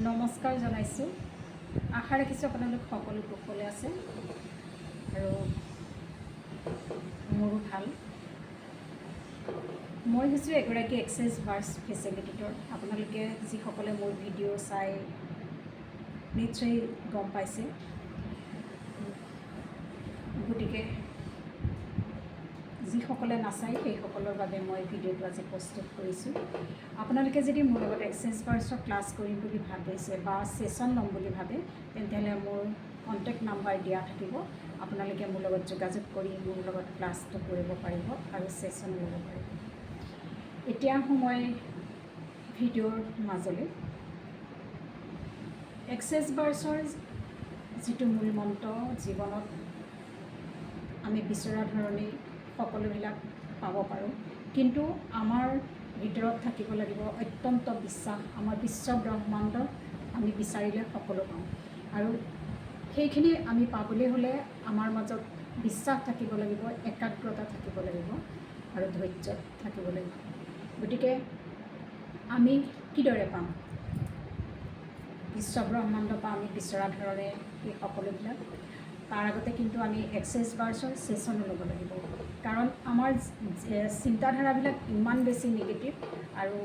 নমস্কাৰ জনাইছোঁ। আশা ৰাখিছোঁ আপোনালোক সকলো কুশলে আছে আৰু মোৰো ভাল। মই হৈছোঁ এগৰাকী এক্সেছ ভাৰ্ছ ফেচিলিটেটৰ। আপোনালোকে যিসকলে মোৰ ভিডিঅ' চাই নিশ্চয় গম পাইছে, গতিকে যিসকলে নাচায় সেইসকলৰ বাবে মই ভিডিঅ'টো আজি প্ৰস্তুত কৰিছোঁ। আপোনালোকে যদি মোৰ লগত এক্সেছ ভাৰ্ছৰ ক্লাছ কৰিম বুলি ভাবিছে বা ছেশ্যন ল'ম বুলি ভাবে, তেতিয়াহ'লে মোৰ কণ্টেক্ট নাম্বাৰ দিয়া থাকিব। আপোনালোকে মোৰ লগত যোগাযোগ কৰি মোৰ লগত ক্লাছটো কৰিব পাৰিব আৰু ছেশ্যন ল'ব পাৰিব। এতিয়া সময় ভিডিঅ'ৰ মাজলৈ। এক্সেছ ভাৰ্ছৰ যিটো মূল মন্ত্ৰ, জীৱনত আমি বিচৰা ধৰণেই সকলোবিলাক পাব পাৰোঁ, কিন্তু আমাৰ ভিতৰত থাকিব লাগিব অত্যন্ত বিশ্বাস। আমাৰ বিশ্ব ব্ৰহ্মাণ্ডত আমি বিচাৰিলে সকলো পাওঁ, আৰু সেইখিনি আমি পাবলৈ হ'লে আমাৰ মাজত বিশ্বাস থাকিব লাগিব, একাগ্ৰতা থাকিব লাগিব আৰু ধৈৰ্য থাকিব লাগিব। গতিকে আমি কিদৰে পাম বিশ্ব ব্ৰহ্মাণ্ডৰ পৰা আমি বিচৰা ধৰণে এই সকলোবিলাক? তাৰ আগতে কিন্তু আমি এক্সেছ ভাৰ্ছৰ ছেশ্যনো ল'ব লাগিব, কাৰণ আমাৰ চিন্তাধাৰাবিলাক ইমান বেছি নিগেটিভ, আৰু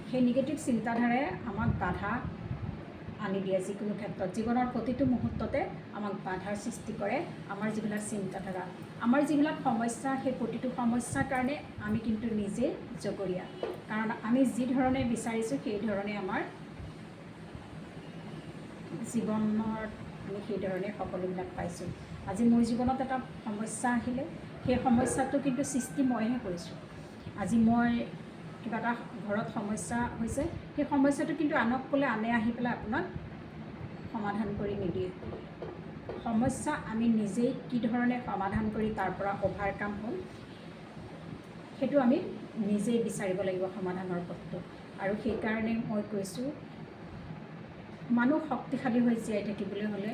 সেই নিগেটিভ চিন্তাধাৰাই আমাক বাধা আনি দিয়ে। যিকোনো ক্ষেত্ৰত জীৱনৰ প্ৰতিটো মুহূৰ্ততে আমাক বাধাৰ সৃষ্টি কৰে আমাৰ যিবিলাক চিন্তাধাৰা, আমাৰ যিবিলাক সমস্যা। সেই প্ৰতিটো সমস্যাৰ কাৰণে আমি কিন্তু নিজে জগৰীয়া, কাৰণ আমি যি ধৰণে বিচাৰিছোঁ সেই ধৰণে আমাৰ জীৱনত আমি সেইধৰণে সকলোবিলাক পাইছোঁ। আজি মোৰ জীৱনত এটা সমস্যা আহিলে, সেই সমস্যাটো কিন্তু সৃষ্টি মইহে কৰিছোঁ। আজি মই কিবা এটা ঘৰত সমস্যা হৈছে, সেই সমস্যাটো কিন্তু আনক ক'লে আনে আহি পেলাই আপোনাক সমাধান কৰি নিদিয়ে। সমস্যা আমি নিজেই কি ধৰণে সমাধান কৰি তাৰ পৰা অভাৰকাম হ'ম, সেইটো আমি নিজেই বিচাৰিব লাগিব সমাধানৰ পথটো। আৰু সেইকাৰণে মই কৈছোঁ, মানুহ শক্তিশালী হৈ জীয়াই থাকিবলৈ হ'লে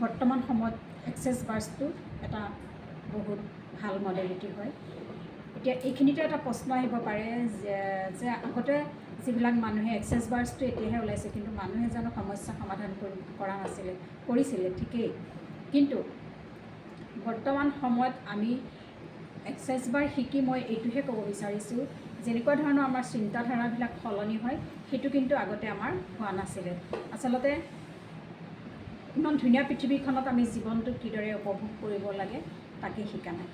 বৰ্তমান সময়ত এক্সেছ ভাৰ্ছটো এটা বহুত ভাল মডেলিটি হয়। এতিয়া এইখিনিতে এটা প্ৰশ্ন আহিব পাৰে যে আগতে যিবিলাক মানুহে এক্সেছ ভাৰ্ছটো এতিয়াহে ওলাইছে, কিন্তু মানুহে জানো সমস্যা সমাধান কৰা নাছিলে? কৰিছিলে, ঠিকেই, কিন্তু বৰ্তমান সময়ত আমি এক্সেছ ভাৰ্ছ শিকি মই এইটোহে ক'ব বিচাৰিছোঁ, যেনেকুৱা ধৰণৰ আমাৰ চিন্তাধাৰাবিলাক সলনি হয়, সেইটো কিন্তু আগতে আমাৰ হোৱা নাছিলে। আচলতে ইমান ধুনীয়া পৃথিৱীখনত আমি জীৱনটো কিদৰে উপভোগ কৰিব লাগে তাকে শিকা নাই।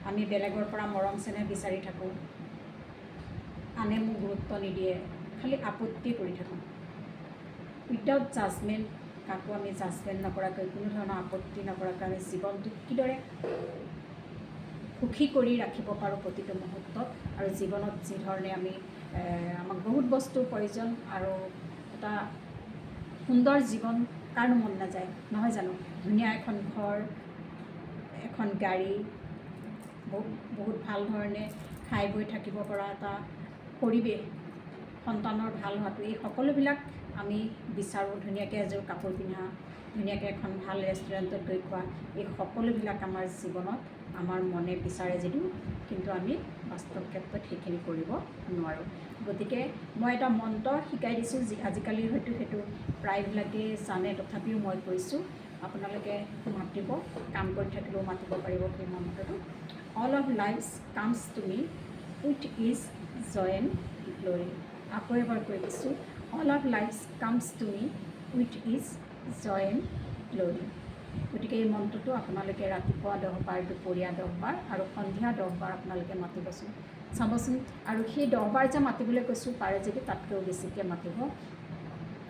আমি বেলেগৰ পৰা মৰম চেনেহ বিচাৰি থাকোঁ, আনে মোক গুৰুত্ব নিদিয়ে, খালি আপত্তি কৰি থাকোঁ। উইদাউট জাজমেণ্ট, কাকো আমি জাজমেণ্ট নকৰাকৈ, কোনো ধৰণৰ আপত্তি নকৰাকৈ আমি জীৱনটো কিদৰে সুখী কৰি ৰাখিব পাৰোঁ প্ৰতিটো মুহূৰ্তত, আৰু জীৱনত যি ধৰণে আমি আমাক বহুত বস্তুৰ প্ৰয়োজন, আৰু এটা সুন্দৰ জীৱন কাৰণো মন নাযায়, নহয় জানো? ধুনীয়া এখন ঘৰ, এখন গাড়ী, বহুত ভাল ধৰণে খাই বৈ থাকিব পৰা এটা পৰিৱেশ, সন্তানৰ ভাল হোৱাটো, এই সকলোবিলাক আমি বিচাৰোঁ। ধুনীয়াকৈ এযোৰ কাপোৰ পিন্ধা, ধুনীয়াকৈ এখন ভাল ৰেষ্টুৰেণ্টত গৈ খোৱা, এই সকলোবিলাক আমাৰ জীৱনত আমাৰ মনে বিচাৰে যদিও, কিন্তু আমি বাস্তৱ ক্ষেত্ৰত সেইখিনি কৰিব নোৱাৰোঁ। গতিকে মই এটা মন্ত্ৰ শিকাই দিছোঁ, আজিকালি হয়তো সেইটো প্ৰায়বিলাকেই জানে, তথাপিও মই কৈছোঁ, আপোনালোকে মাতিব, কাম কৰি থাকিলেও মাতিব পাৰিব সেই মন্ত্ৰটো। All of life's comes to me with ease joy and glory. আকৌ এবাৰ কৈ দিছোঁ, all of life's comes to me with ease joy and glory. গতিকে এই মন্ত্ৰটো আপোনালোকে ৰাতিপুৱা 10 বাৰ, দুপৰীয়া 10 বাৰ আৰু সন্ধিয়া 10 বাৰ আপোনালোকে মাতিবচোন, চাবচোন। আৰু সেই 10 বাৰ যে মাতিবলৈ কৈছোঁ, পাৰে যদি তাতকৈও বেছিকৈ মাতিব,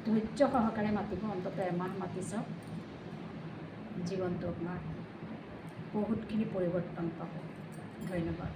ধৈৰ্য সহকাৰে মাতিব, অন্ততঃ এমাহ মাতি চাওক, জীৱনটো আপোনাৰ বহুতখিনি পৰিৱৰ্তন পাব। ধন্যবাদ।